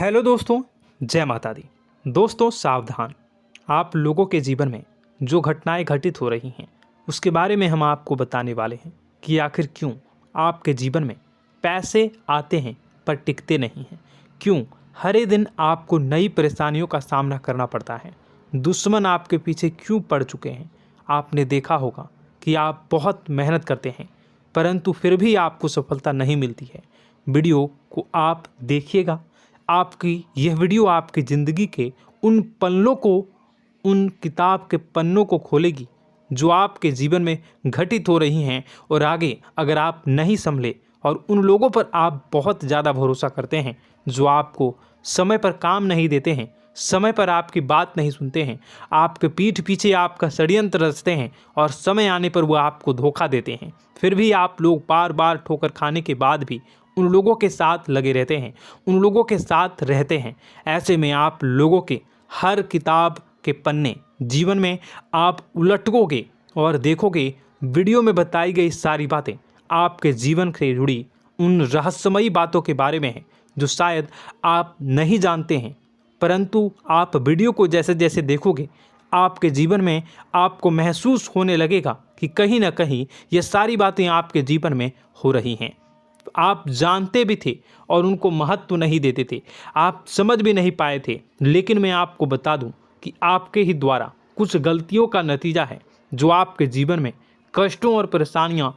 Hello दोस्तों, जय माता दी। दोस्तों सावधान, आप लोगों के जीवन में जो घटनाएं घटित हो रही हैं उसके बारे में हम आपको बताने वाले हैं कि आखिर क्यों आपके जीवन में पैसे आते हैं पर टिकते नहीं हैं। क्यों हर एक दिन आपको नई परेशानियों का सामना करना पड़ता है। दुश्मन आपके पीछे क्यों पड़ चुके हैं। आपने देखा होगा कि आप बहुत मेहनत करते हैं परंतु फिर भी आपको सफलता नहीं मिलती है। वीडियो को आप देखिएगा। आपकी यह वीडियो आपकी ज़िंदगी के उन पन्नों को, उन किताब के पन्नों को खोलेगी जो आपके जीवन में घटित हो रही हैं। और आगे अगर आप नहीं संभले और उन लोगों पर आप बहुत ज़्यादा भरोसा करते हैं जो आपको समय पर काम नहीं देते हैं, समय पर आपकी बात नहीं सुनते हैं, आपके पीठ पीछे आपका षड्यंत्र रचते हैं और समय आने पर वो आपको धोखा देते हैं, फिर भी आप लोग बार बार ठोकर खाने के बाद भी उन लोगों के साथ लगे रहते हैं, उन लोगों के साथ रहते हैं। ऐसे में आप लोगों के हर किताब के पन्ने जीवन में आप उलटोगे और देखोगे वीडियो में बताई गई सारी बातें आपके जीवन से जुड़ी उन रहस्यमयी बातों के बारे में हैं जो शायद आप नहीं जानते हैं। परंतु आप वीडियो को जैसे जैसे देखोगे आपके जीवन में आपको महसूस होने लगेगा कि कहीं ना कहीं ये सारी बातें आपके जीवन में हो रही हैं। आप जानते भी थे और उनको महत्व नहीं देते थे, आप समझ भी नहीं पाए थे। लेकिन मैं आपको बता दूं कि आपके ही द्वारा कुछ गलतियों का नतीजा है जो आपके जीवन में कष्टों और परेशानियां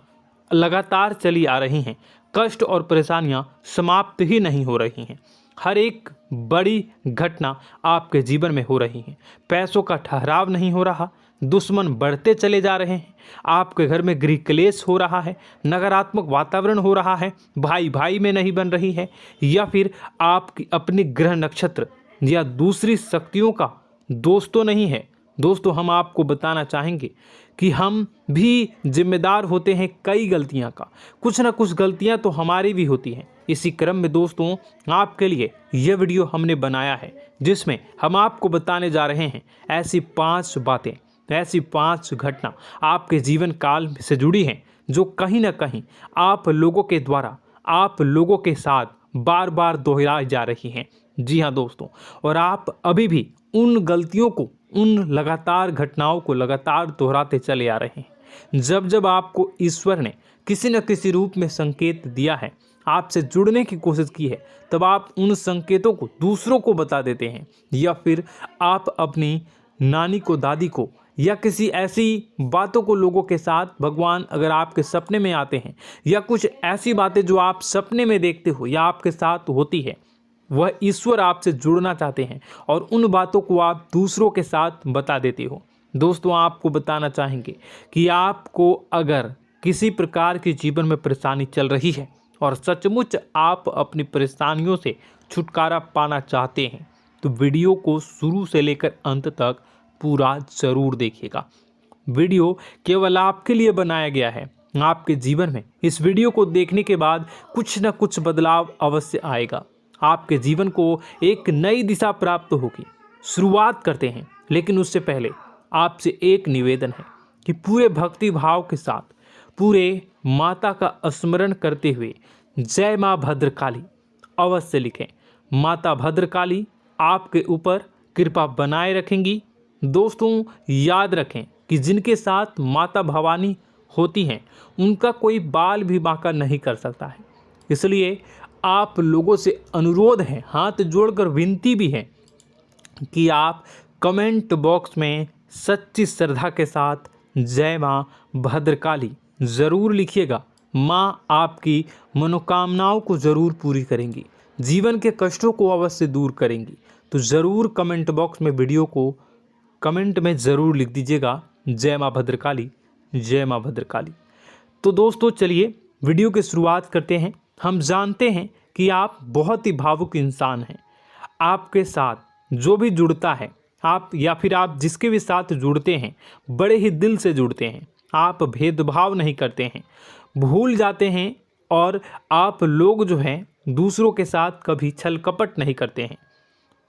लगातार चली आ रही हैं। कष्ट और परेशानियां समाप्त ही नहीं हो रही हैं। हर एक बड़ी घटना आपके जीवन में हो रही है। पैसों का ठहराव नहीं हो रहा, दुश्मन बढ़ते चले जा रहे हैं, आपके घर में गृह क्लेश हो रहा है, नकारात्मक वातावरण हो रहा है, भाई भाई में नहीं बन रही है, या फिर आपकी अपनी ग्रह नक्षत्र या दूसरी शक्तियों का दोस्तों नहीं है। दोस्तों हम आपको बताना चाहेंगे कि हम भी जिम्मेदार होते हैं कई गलतियां का। कुछ ना कुछ गलतियां तो हमारी भी होती हैं। इसी क्रम में दोस्तों आपके लिए यह वीडियो हमने बनाया है जिसमें हम आपको बताने जा रहे हैं ऐसी 5 बातें, ऐसी 5 घटना आपके जीवन काल से जुड़ी हैं जो कहीं ना कहीं आप लोगों के द्वारा आप लोगों के साथ बार बार दोहराई जा रही हैं। जी हाँ दोस्तों, और आप अभी भी उन गलतियों को, उन लगातार घटनाओं को लगातार दोहराते चले आ रहे हैं। जब जब आपको ईश्वर ने किसी न किसी रूप में संकेत दिया है, आपसे जुड़ने की कोशिश की है, तब आप उन संकेतों को दूसरों को बता देते हैं, या फिर आप अपनी नानी को, दादी को, या किसी ऐसी बातों को लोगों के साथ, भगवान अगर आपके सपने में आते हैं या कुछ ऐसी बातें जो आप सपने में देखते हो या आपके साथ होती है, वह ईश्वर आपसे जुड़ना चाहते हैं और उन बातों को आप दूसरों के साथ बता देते हो। दोस्तों आपको बताना चाहेंगे कि आपको अगर किसी प्रकार की जीवन में परेशानी चल रही है और सचमुच आप अपनी परेशानियों से छुटकारा पाना चाहते हैं तो वीडियो को शुरू से लेकर अंत तक पूरा जरूर देखिएगा। वीडियो केवल आपके लिए बनाया गया है। आपके जीवन में इस वीडियो को देखने के बाद कुछ न कुछ बदलाव अवश्य आएगा। आपके जीवन को एक नई दिशा प्राप्त होगी। शुरुआत करते हैं, लेकिन उससे पहले आपसे एक निवेदन है कि पूरे भक्ति भाव के साथ पूरे माता का स्मरण करते हुए जय माँ भद्रकाली अवश्य लिखें। माता भद्रकाली आपके ऊपर कृपा बनाए रखेंगी। दोस्तों याद रखें कि जिनके साथ माता भवानी होती हैं उनका कोई बाल भी बांका नहीं कर सकता है। इसलिए आप लोगों से अनुरोध है, हाथ जोड़कर विनती भी है कि आप कमेंट बॉक्स में सच्ची श्रद्धा के साथ जय माँ भद्रकाली ज़रूर लिखिएगा। माँ आपकी मनोकामनाओं को ज़रूर पूरी करेंगी, जीवन के कष्टों को अवश्य दूर करेंगी। तो ज़रूर कमेंट बॉक्स में वीडियो को कमेंट में ज़रूर लिख दीजिएगा जय माँ भद्रकाली, जय माँ भद्रकाली। तो दोस्तों चलिए वीडियो की शुरुआत करते हैं। हम जानते हैं कि आप बहुत ही भावुक इंसान हैं। आपके साथ जो भी जुड़ता है, आप या फिर आप जिसके भी साथ जुड़ते हैं बड़े ही दिल से जुड़ते हैं। आप भेदभाव नहीं करते हैं, भूल जाते हैं, और आप लोग जो हैं दूसरों के साथ कभी छल कपट नहीं करते हैं।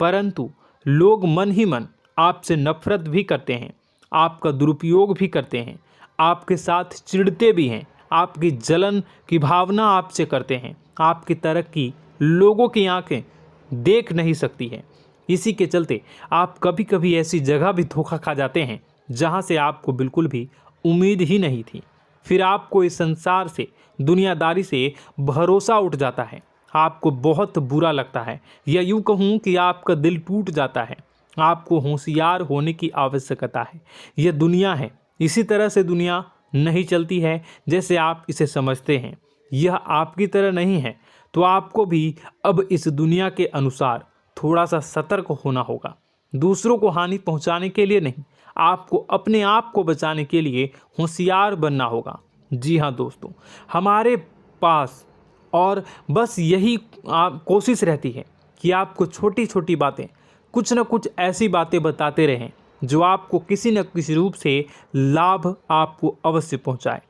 परंतु लोग मन ही मन आपसे नफरत भी करते हैं, आपका दुरुपयोग भी करते हैं, आपके साथ चिढ़ते भी हैं, आपकी जलन की भावना आपसे करते हैं। आपकी तरक्की लोगों की आंखें देख नहीं सकती है। इसी के चलते आप कभी कभी ऐसी जगह भी धोखा खा जाते हैं जहां से आपको बिल्कुल भी उम्मीद ही नहीं थी। फिर आपको इस संसार से, दुनियादारी से भरोसा उठ जाता है। आपको बहुत बुरा लगता है, या यूँ कहूँ कि आपका दिल टूट जाता है। आपको होशियार होने की आवश्यकता है। यह दुनिया है, इसी तरह से दुनिया नहीं चलती है जैसे आप इसे समझते हैं। यह आपकी तरह नहीं है, तो आपको भी अब इस दुनिया के अनुसार थोड़ा सा सतर्क होना होगा। दूसरों को हानि पहुंचाने के लिए नहीं, आपको अपने आप को बचाने के लिए होशियार बनना होगा। जी हाँ दोस्तों, हमारे पास और बस यही कोशिश रहती है कि आपको छोटी छोटी बातें, कुछ न कुछ ऐसी बातें बताते रहें जो आपको किसी न किसी रूप से लाभ आपको अवश्य पहुंचाए,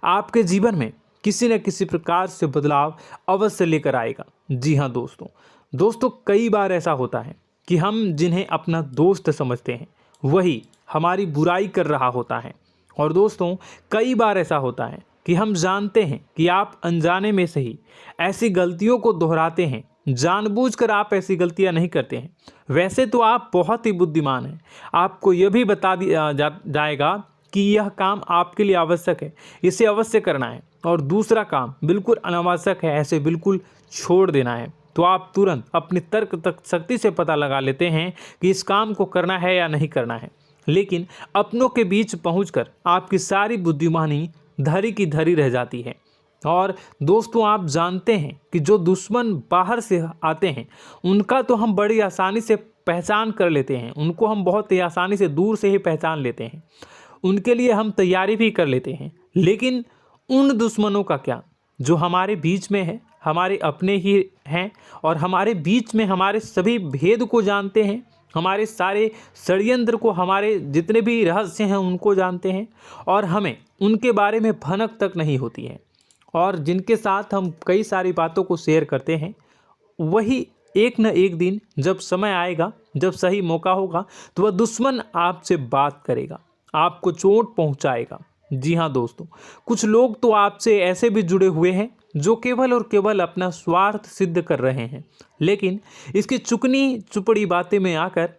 आपके जीवन में किसी न किसी प्रकार से बदलाव अवश्य लेकर आएगा। जी हाँ दोस्तों, कई बार ऐसा होता है कि हम जिन्हें अपना दोस्त समझते हैं वही हमारी बुराई कर रहा होता है। और दोस्तों, कई बार ऐसा होता है कि हम जानते हैं कि आप अनजाने में से ही ऐसी गलतियों को दोहराते हैं। जानबूझकर आप ऐसी गलतियां नहीं करते हैं। वैसे तो आप बहुत ही बुद्धिमान हैं। आपको यह भी बता दिया जाएगा कि यह काम आपके लिए आवश्यक है, इसे अवश्य करना है, और दूसरा काम बिल्कुल अनावश्यक है, ऐसे बिल्कुल छोड़ देना है। तो आप तुरंत अपनी तर्क तक शक्ति से पता लगा लेते हैं कि इस काम को करना है या नहीं करना है। लेकिन अपनों के बीच पहुंचकर आपकी सारी बुद्धिमानी धरी की धरी रह जाती है। और दोस्तों, आप जानते हैं कि जो दुश्मन बाहर से आते हैं उनका तो हम बड़ी आसानी से पहचान कर लेते हैं, उनको हम बहुत ही आसानी से दूर से ही पहचान लेते हैं, उनके लिए हम तैयारी भी कर लेते हैं। लेकिन उन दुश्मनों का क्या जो हमारे बीच में है, हमारे अपने ही हैं, और हमारे बीच में हमारे सभी भेद को जानते हैं, हमारे सारे षड्यंत्र को, हमारे जितने भी रहस्य हैं उनको जानते हैं, और हमें उनके बारे में भनक तक नहीं होती है, और जिनके साथ हम कई सारी बातों को शेयर करते हैं, वही एक न एक दिन जब समय आएगा, जब सही मौका होगा, तो वह दुश्मन आपसे बात करेगा, आपको चोट पहुंचाएगा। जी हाँ दोस्तों, कुछ लोग तो आपसे ऐसे भी जुड़े हुए हैं जो केवल और केवल अपना स्वार्थ सिद्ध कर रहे हैं। लेकिन इसकी चुकनी चुपड़ी बातें में आकर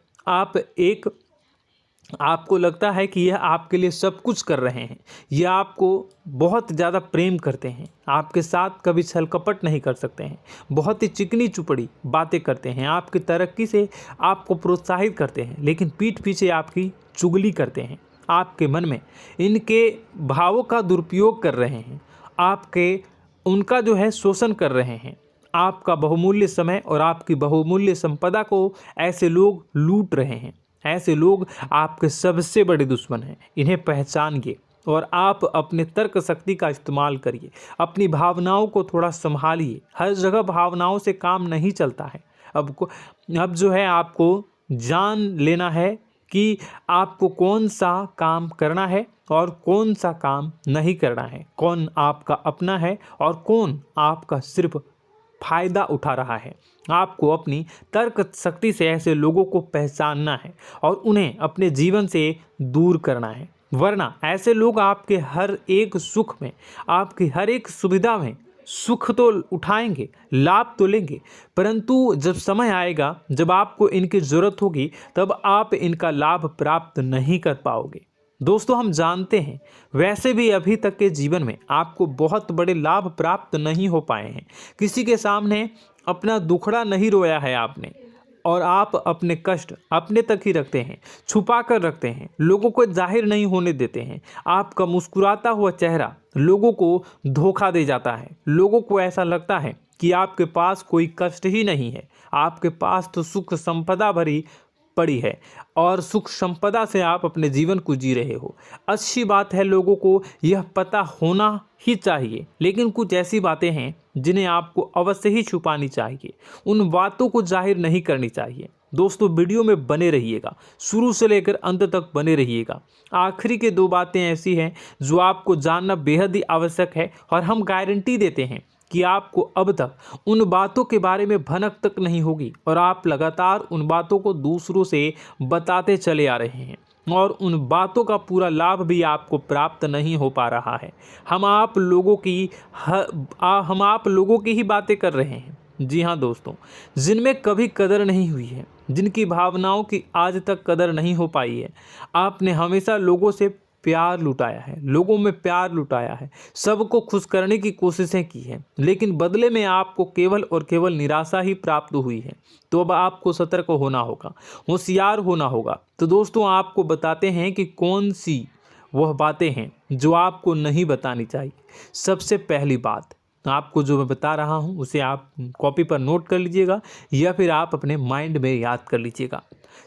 आपको लगता है कि यह आपके लिए सब कुछ कर रहे हैं, यह आपको बहुत ज़्यादा प्रेम करते हैं, आपके साथ कभी छल कपट नहीं कर सकते हैं, बहुत ही चिकनी चुपड़ी बातें करते हैं, आपकी तरक्की से आपको प्रोत्साहित करते हैं, लेकिन पीठ पीछे आपकी चुगली करते हैं, आपके मन में इनके भावों का दुरुपयोग कर रहे हैं, उनका जो है शोषण कर रहे हैं। आपका बहुमूल्य समय और आपकी बहुमूल्य संपदा को ऐसे लोग लूट रहे हैं। ऐसे लोग आपके सबसे बड़े दुश्मन हैं। इन्हें पहचानिए और आप अपने तर्क शक्ति का इस्तेमाल करिए। अपनी भावनाओं को थोड़ा संभालिए। हर जगह भावनाओं से काम नहीं चलता है। अब जो है आपको जान लेना है कि आपको कौन सा काम करना है और कौन सा काम नहीं करना है, कौन आपका अपना है और कौन आपका सिर्फ फायदा उठा रहा है। आपको अपनी तर्क शक्ति से ऐसे लोगों को पहचानना है और उन्हें अपने जीवन से दूर करना है, वरना ऐसे लोग आपके हर एक सुख में, आपकी हर एक सुविधा में सुख तो उठाएंगे, लाभ तो लेंगे, परंतु जब समय आएगा, जब आपको इनकी ज़रूरत होगी, तब आप इनका लाभ प्राप्त नहीं कर पाओगे। दोस्तों, हम जानते हैं वैसे भी अभी तक के जीवन में आपको बहुत बड़े लाभ प्राप्त नहीं हो पाए हैं। किसी के सामने अपना दुखड़ा नहीं रोया है आपने, और आप अपने कष्ट अपने तक ही रखते हैं, छुपा कर रखते हैं, लोगों को जाहिर नहीं होने देते हैं। आपका मुस्कुराता हुआ चेहरा लोगों को धोखा दे जाता है। लोगों को ऐसा लगता है कि आपके पास कोई कष्ट ही नहीं है, आपके पास तो सुख संपदा भरी पड़ी है और सुख संपदा से आप अपने जीवन को जी रहे हो। अच्छी बात है, लोगों को यह पता होना ही चाहिए, लेकिन कुछ ऐसी बातें हैं जिन्हें आपको अवश्य ही छुपानी चाहिए। उन बातों को जाहिर नहीं करनी चाहिए। दोस्तों, वीडियो में बने रहिएगा, शुरू से लेकर अंत तक बने रहिएगा। आखिरी के 2 बातें ऐसी हैं जो आपको जानना बेहद ही आवश्यक है, और हम गारंटी देते हैं कि आपको अब तक उन बातों के बारे में भनक तक नहीं होगी, और आप लगातार उन बातों को दूसरों से बताते चले आ रहे हैं, और उन बातों का पूरा लाभ भी आपको प्राप्त नहीं हो पा रहा है। हम आप लोगों की ही बातें कर रहे हैं, जी हाँ दोस्तों, जिनमें कभी कदर नहीं हुई है, जिनकी भावनाओं की आज तक कदर नहीं हो पाई है। आपने हमेशा लोगों से प्यार लुटाया है, लोगों में प्यार लुटाया है, सबको खुश करने की कोशिशें की है, लेकिन बदले में आपको केवल और केवल निराशा ही प्राप्त हुई है। तो अब आपको सतर्क होना होगा, होशियार होना होगा। तो दोस्तों आपको बताते हैं कि कौन सी वह बातें हैं जो आपको नहीं बतानी चाहिए। सबसे पहली बात आपको जो मैं बता रहा हूं उसे आप कॉपी पर नोट कर लीजिएगा या फिर आप अपने माइंड में याद कर लीजिएगा।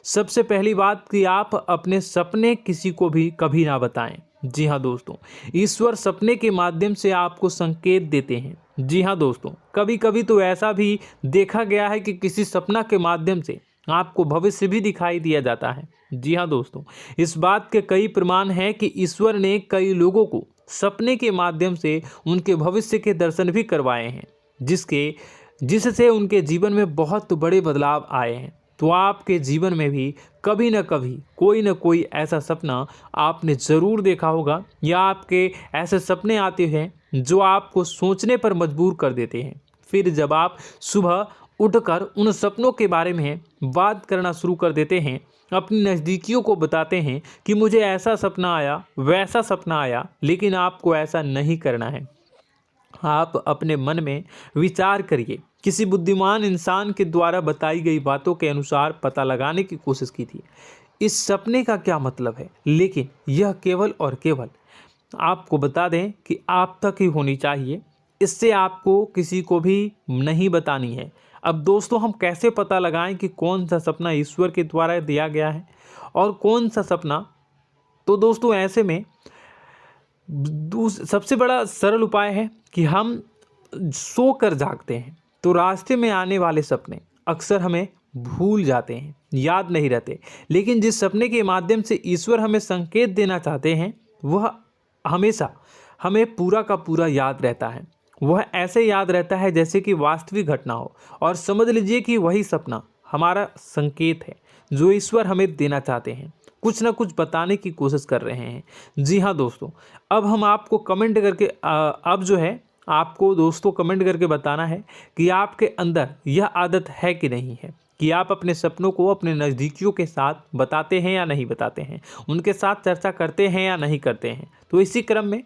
सबसे पहली बात कि आप अपने सपने किसी को भी कभी ना बताएं। जी हाँ दोस्तों, ईश्वर सपने के माध्यम से आपको संकेत देते हैं। जी हाँ दोस्तों, कभी कभी तो ऐसा भी देखा गया है कि किसी सपना के माध्यम से आपको भविष्य भी दिखाई दिया जाता है। जी हाँ दोस्तों, इस बात के कई प्रमाण हैं कि ईश्वर ने कई लोगों को सपने के माध्यम से उनके भविष्य के दर्शन भी करवाए हैं, जिससे उनके जीवन में बहुत बड़े बदलाव आए हैं। तो आपके जीवन में भी कभी न कभी कोई न कोई ऐसा सपना आपने ज़रूर देखा होगा, या आपके ऐसे सपने आते हैं जो आपको सोचने पर मजबूर कर देते हैं। फिर जब आप सुबह उठकर उन सपनों के बारे में बात करना शुरू कर देते हैं, अपनी नज़दीकियों को बताते हैं कि मुझे ऐसा सपना आया, वैसा सपना आया, लेकिन आपको ऐसा नहीं करना है। आप अपने मन में विचार करिए। किसी बुद्धिमान इंसान के द्वारा बताई गई बातों के अनुसार पता लगाने की कोशिश की थी इस सपने का क्या मतलब है, लेकिन यह केवल और केवल आपको बता दें कि आप तक ही होनी चाहिए। इससे आपको किसी को भी नहीं बतानी है। अब दोस्तों हम कैसे पता लगाएं कि कौन सा सपना ईश्वर के द्वारा दिया गया है और कौन सा सपना? तो दोस्तों ऐसे में सबसे बड़ा सरल उपाय है कि हम सोकर जागते हैं तो रास्ते में आने वाले सपने अक्सर हमें भूल जाते हैं, याद नहीं रहते। लेकिन जिस सपने के माध्यम से ईश्वर हमें संकेत देना चाहते हैं वह हमेशा हमें पूरा का पूरा याद रहता है। वह ऐसे याद रहता है जैसे कि वास्तविक घटना हो, और समझ लीजिए कि वही सपना हमारा संकेत है जो ईश्वर हमें देना चाहते हैं, कुछ ना कुछ बताने की कोशिश कर रहे हैं। जी हाँ दोस्तों, अब हम आपको कमेंट करके अब जो है आपको दोस्तों कमेंट करके बताना है कि आपके अंदर यह आदत है कि नहीं है कि आप अपने सपनों को अपने नज़दीकियों के साथ बताते हैं या नहीं बताते हैं, उनके साथ चर्चा करते हैं या नहीं करते हैं। तो इसी क्रम में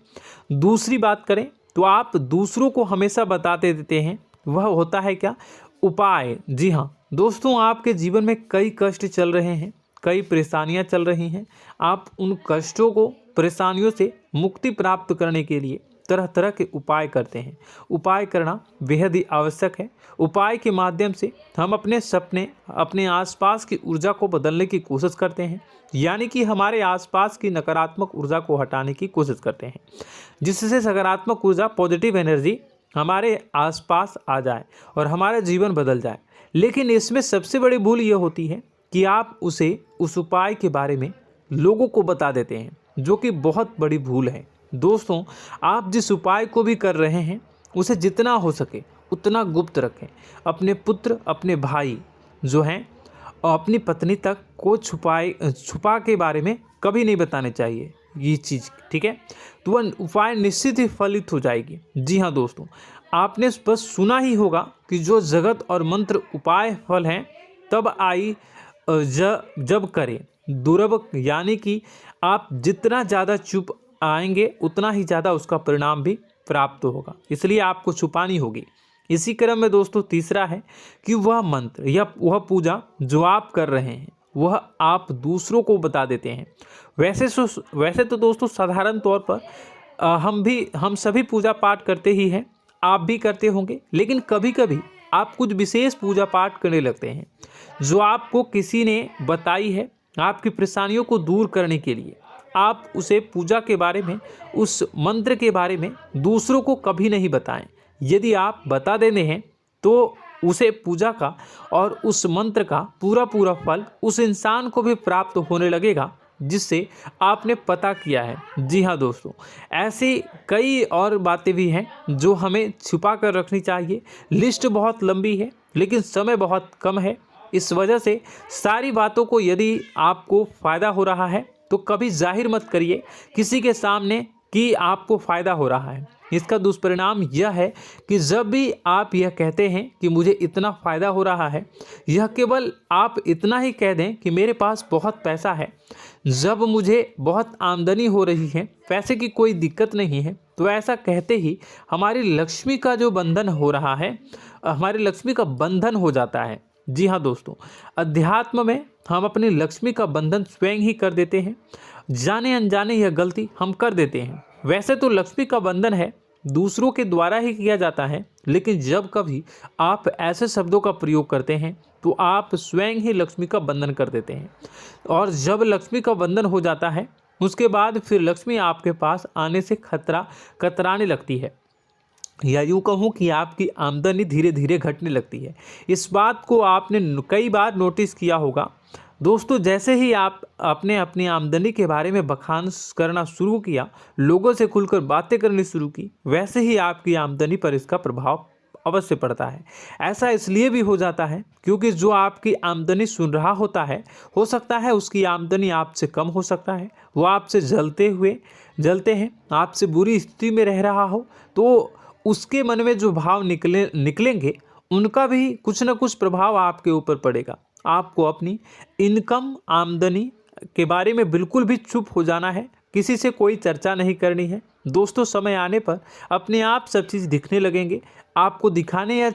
दूसरी बात करें तो आप दूसरों को हमेशा बताते देते हैं, वह होता है क्या? उपाय। जी हाँ दोस्तों, आपके जीवन में कई कष्ट चल रहे हैं, कई परेशानियां चल रही हैं। आप उन कष्टों को, परेशानियों से मुक्ति प्राप्त करने के लिए तरह तरह के उपाय करते हैं। उपाय करना बेहद ही आवश्यक है। उपाय के माध्यम से हम अपने सपने, अपने आसपास की ऊर्जा को बदलने की कोशिश करते हैं, यानी कि हमारे आसपास की नकारात्मक ऊर्जा को हटाने की कोशिश करते हैं, जिससे सकारात्मक ऊर्जा, पॉजिटिव एनर्जी हमारे आसपास आ जाए और हमारा जीवन बदल जाए। लेकिन इसमें सबसे बड़ी भूल यह होती है कि आप उस उपाय के बारे में लोगों को बता देते हैं, जो कि बहुत बड़ी भूल है। दोस्तों आप जिस उपाय को भी कर रहे हैं उसे जितना हो सके उतना गुप्त रखें। अपने पुत्र, अपने भाई जो हैं और अपनी पत्नी तक को छुपा के बारे में कभी नहीं बताने चाहिए ये चीज़, ठीक है? तो वह उपाय निश्चित ही फलित हो जाएगी। जी हाँ दोस्तों, आपने बस सुना ही होगा कि जो जगत और मंत्र उपाय फल हैं तब आई जब करें दुर्लभ, यानी कि आप जितना ज़्यादा चुप आएंगे उतना ही ज़्यादा उसका परिणाम भी प्राप्त होगा, इसलिए आपको छुपानी होगी। इसी क्रम में दोस्तों तीसरा है कि वह मंत्र या वह पूजा जो आप कर रहे हैं वह आप दूसरों को बता देते हैं। वैसे तो दोस्तों साधारण तौर पर हम सभी पूजा पाठ करते ही हैं, आप भी करते होंगे, लेकिन कभी कभी आप कुछ विशेष पूजा पाठ करने लगते हैं जो आपको किसी ने बताई है आपकी परेशानियों को दूर करने के लिए। आप उसे पूजा के बारे में, उस मंत्र के बारे में दूसरों को कभी नहीं बताएं। यदि आप बता देते हैं तो उसे पूजा का और उस मंत्र का पूरा फल उस इंसान को भी प्राप्त होने लगेगा जिससे आपने पता किया है। जी हाँ दोस्तों, ऐसी कई और बातें भी हैं जो हमें छुपा कर रखनी चाहिए। लिस्ट बहुत लंबी है लेकिन समय बहुत कम है, इस वजह से सारी बातों को यदि आपको फ़ायदा हो रहा है तो कभी जाहिर मत करिए किसी के सामने कि आपको फ़ायदा हो रहा है। इसका दुष्परिणाम यह है कि जब भी आप यह कहते हैं कि मुझे इतना फ़ायदा हो रहा है, यह केवल आप इतना ही कह दें कि मेरे पास बहुत पैसा है, जब मुझे बहुत आमदनी हो रही है, पैसे की कोई दिक्कत नहीं है, तो ऐसा कहते ही हमारी लक्ष्मी का जो बंधन हो रहा है, हमारी लक्ष्मी का बंधन हो जाता है। जी हाँ दोस्तों, अध्यात्म में हम अपनी लक्ष्मी का बंधन स्वयं ही कर देते हैं। जाने अनजाने यह गलती हम कर देते हैं। वैसे तो लक्ष्मी का बंधन है दूसरों के द्वारा ही किया जाता है, लेकिन जब कभी आप ऐसे शब्दों का प्रयोग करते हैं तो आप स्वयं ही लक्ष्मी का बंधन कर देते हैं। और जब लक्ष्मी का बंधन हो जाता है उसके बाद फिर लक्ष्मी आपके पास आने से कतराने लगती है, या यूँ कहूँ कि आपकी आमदनी धीरे धीरे घटने लगती है। इस बात को आपने कई बार नोटिस किया होगा दोस्तों। जैसे ही आप अपने अपनी आमदनी के बारे में बखान करना शुरू किया, लोगों से खुलकर बातें करनी शुरू की, वैसे ही आपकी आमदनी पर इसका प्रभाव अवश्य पड़ता है। ऐसा इसलिए भी हो जाता है क्योंकि जो आपकी आमदनी सुन रहा होता है, हो सकता है उसकी आमदनी आपसे कम हो सकता है, वो आपसे जलते हैं, आपसे बुरी स्थिति में रह रहा हो, तो उसके मन में जो भाव निकलेंगे उनका भी कुछ न कुछ प्रभाव आपके ऊपर पड़ेगा। आपको अपनी इनकम आमदनी के बारे में बिल्कुल भी चुप हो जाना है, किसी से कोई चर्चा नहीं करनी है दोस्तों। समय आने पर अपने आप सब चीज़ दिखने लगेंगे। आपको दिखाने या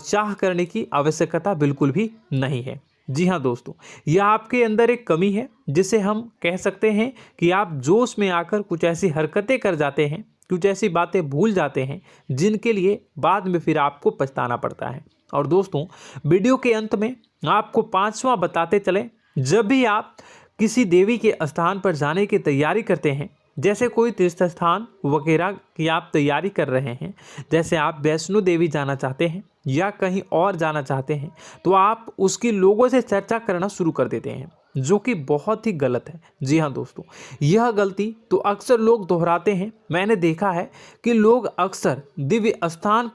चाह करने की आवश्यकता बिल्कुल भी नहीं है। जी हाँ दोस्तों, यह आपके अंदर एक कमी है जिसे हम कह सकते हैं कि आप जोश में आकर कुछ ऐसी हरकतें कर जाते हैं, कुछ ऐसी बातें भूल जाते हैं जिनके लिए बाद में फिर आपको पछताना पड़ता है। और दोस्तों, वीडियो के अंत में आपको 5वां बताते चलें, जब भी आप किसी देवी के स्थान पर जाने की तैयारी करते हैं, जैसे कोई तीर्थ स्थान वगैरह की आप तैयारी कर रहे हैं, जैसे आप वैष्णो देवी जाना चाहते हैं या कहीं और जाना चाहते हैं, तो आप उसकी लोगों से चर्चा करना शुरू कर देते हैं, जो कि बहुत ही गलत है। जी हाँ दोस्तों, यह गलती तो अक्सर लोग दोहराते हैं। मैंने देखा है कि लोग अक्सर दिव्य स्थान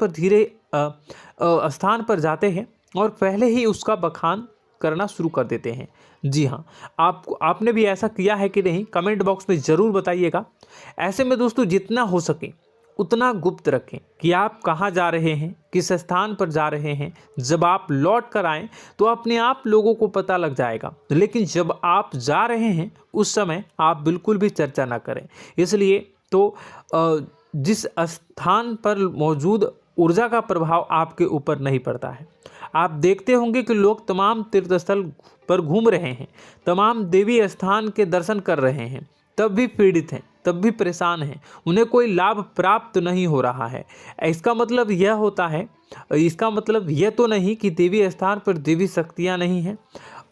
पर जाते हैं और पहले ही उसका बखान करना शुरू कर देते हैं। जी हाँ, आपने भी ऐसा किया है कि नहीं, कमेंट बॉक्स में ज़रूर बताइएगा। ऐसे में दोस्तों, जितना हो सके उतना गुप्त रखें कि आप कहाँ जा रहे हैं, किस स्थान पर जा रहे हैं। जब आप लौट कर आएँ तो अपने आप लोगों को पता लग जाएगा, लेकिन जब आप जा रहे हैं उस समय आप बिल्कुल भी चर्चा ना करें। इसलिए तो जिस स्थान पर मौजूद ऊर्जा का प्रभाव आपके ऊपर नहीं पड़ता है। आप देखते होंगे कि लोग तमाम तीर्थस्थल पर घूम रहे हैं, तमाम देवी स्थान के दर्शन कर रहे हैं, तब भी पीड़ित हैं, तब भी परेशान हैं, उन्हें कोई लाभ प्राप्त नहीं हो रहा है। इसका मतलब यह तो नहीं कि देवी स्थान पर देवी शक्तियाँ नहीं हैं,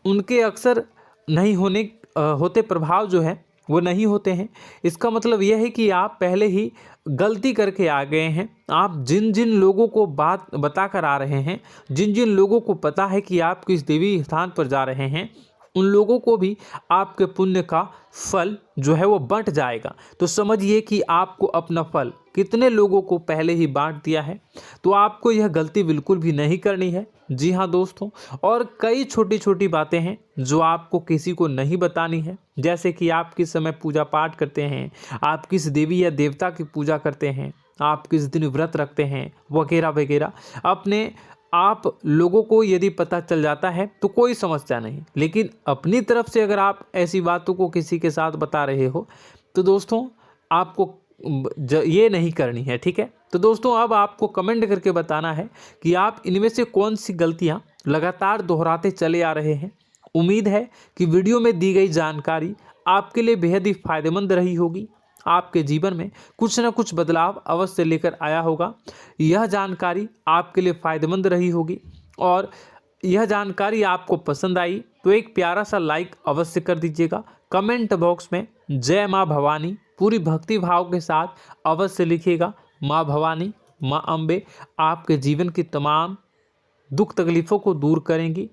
उनके अक्सर नहीं होते प्रभाव जो है वो नहीं होते हैं। इसका मतलब यह है कि आप पहले ही गलती करके आ गए हैं। आप जिन जिन लोगों को बात बता कर आ रहे हैं, जिन जिन लोगों को पता है कि आप किस देवी स्थान पर जा रहे हैं, उन लोगों को भी आपके पुण्य का फल जो है वो बंट जाएगा। तो समझिए कि आपको अपना फल कितने लोगों को पहले ही बांट दिया है। तो आपको यह गलती बिल्कुल भी नहीं करनी है। जी हाँ दोस्तों, और कई छोटी छोटी बातें हैं जो आपको किसी को नहीं बतानी है, जैसे कि आप किस समय पूजा पाठ करते हैं, आप किस देवी या देवता की पूजा करते हैं, आप किस दिन व्रत रखते हैं, वगैरह वगैरह। अपने आप लोगों को यदि पता चल जाता है तो कोई समस्या नहीं, लेकिन अपनी तरफ से अगर आप ऐसी बातों को किसी के साथ बता रहे हो तो दोस्तों आपको ये नहीं करनी है, ठीक है। तो दोस्तों, अब आपको कमेंट करके बताना है कि आप इनमें से कौन सी गलतियां लगातार दोहराते चले आ रहे हैं। उम्मीद है कि वीडियो में दी गई जानकारी आपके लिए बेहद ही फायदेमंद रही होगी, आपके जीवन में कुछ न कुछ बदलाव अवश्य लेकर आया होगा। यह जानकारी आपके लिए फ़ायदेमंद रही होगी और यह जानकारी आपको पसंद आई तो एक प्यारा सा लाइक अवश्य कर दीजिएगा। कमेंट बॉक्स में जय माँ भवानी पूरी भक्ति भाव के साथ अवश्य लिखिएगा। माँ भवानी, माँ अम्बे आपके जीवन की तमाम दुख तकलीफ़ों को दूर करेंगी,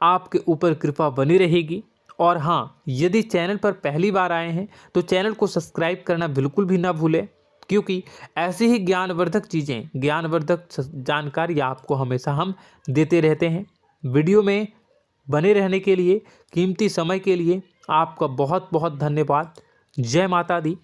आपके ऊपर कृपा बनी रहेगी। और हाँ, यदि चैनल पर पहली बार आए हैं तो चैनल को सब्सक्राइब करना बिल्कुल भी ना भूलें, क्योंकि ऐसी ही ज्ञानवर्धक चीज़ें, ज्ञानवर्धक जानकारी आपको हमेशा हम देते रहते हैं। वीडियो में बने रहने के लिए, कीमती समय के लिए आपका बहुत बहुत धन्यवाद। जय माता दी।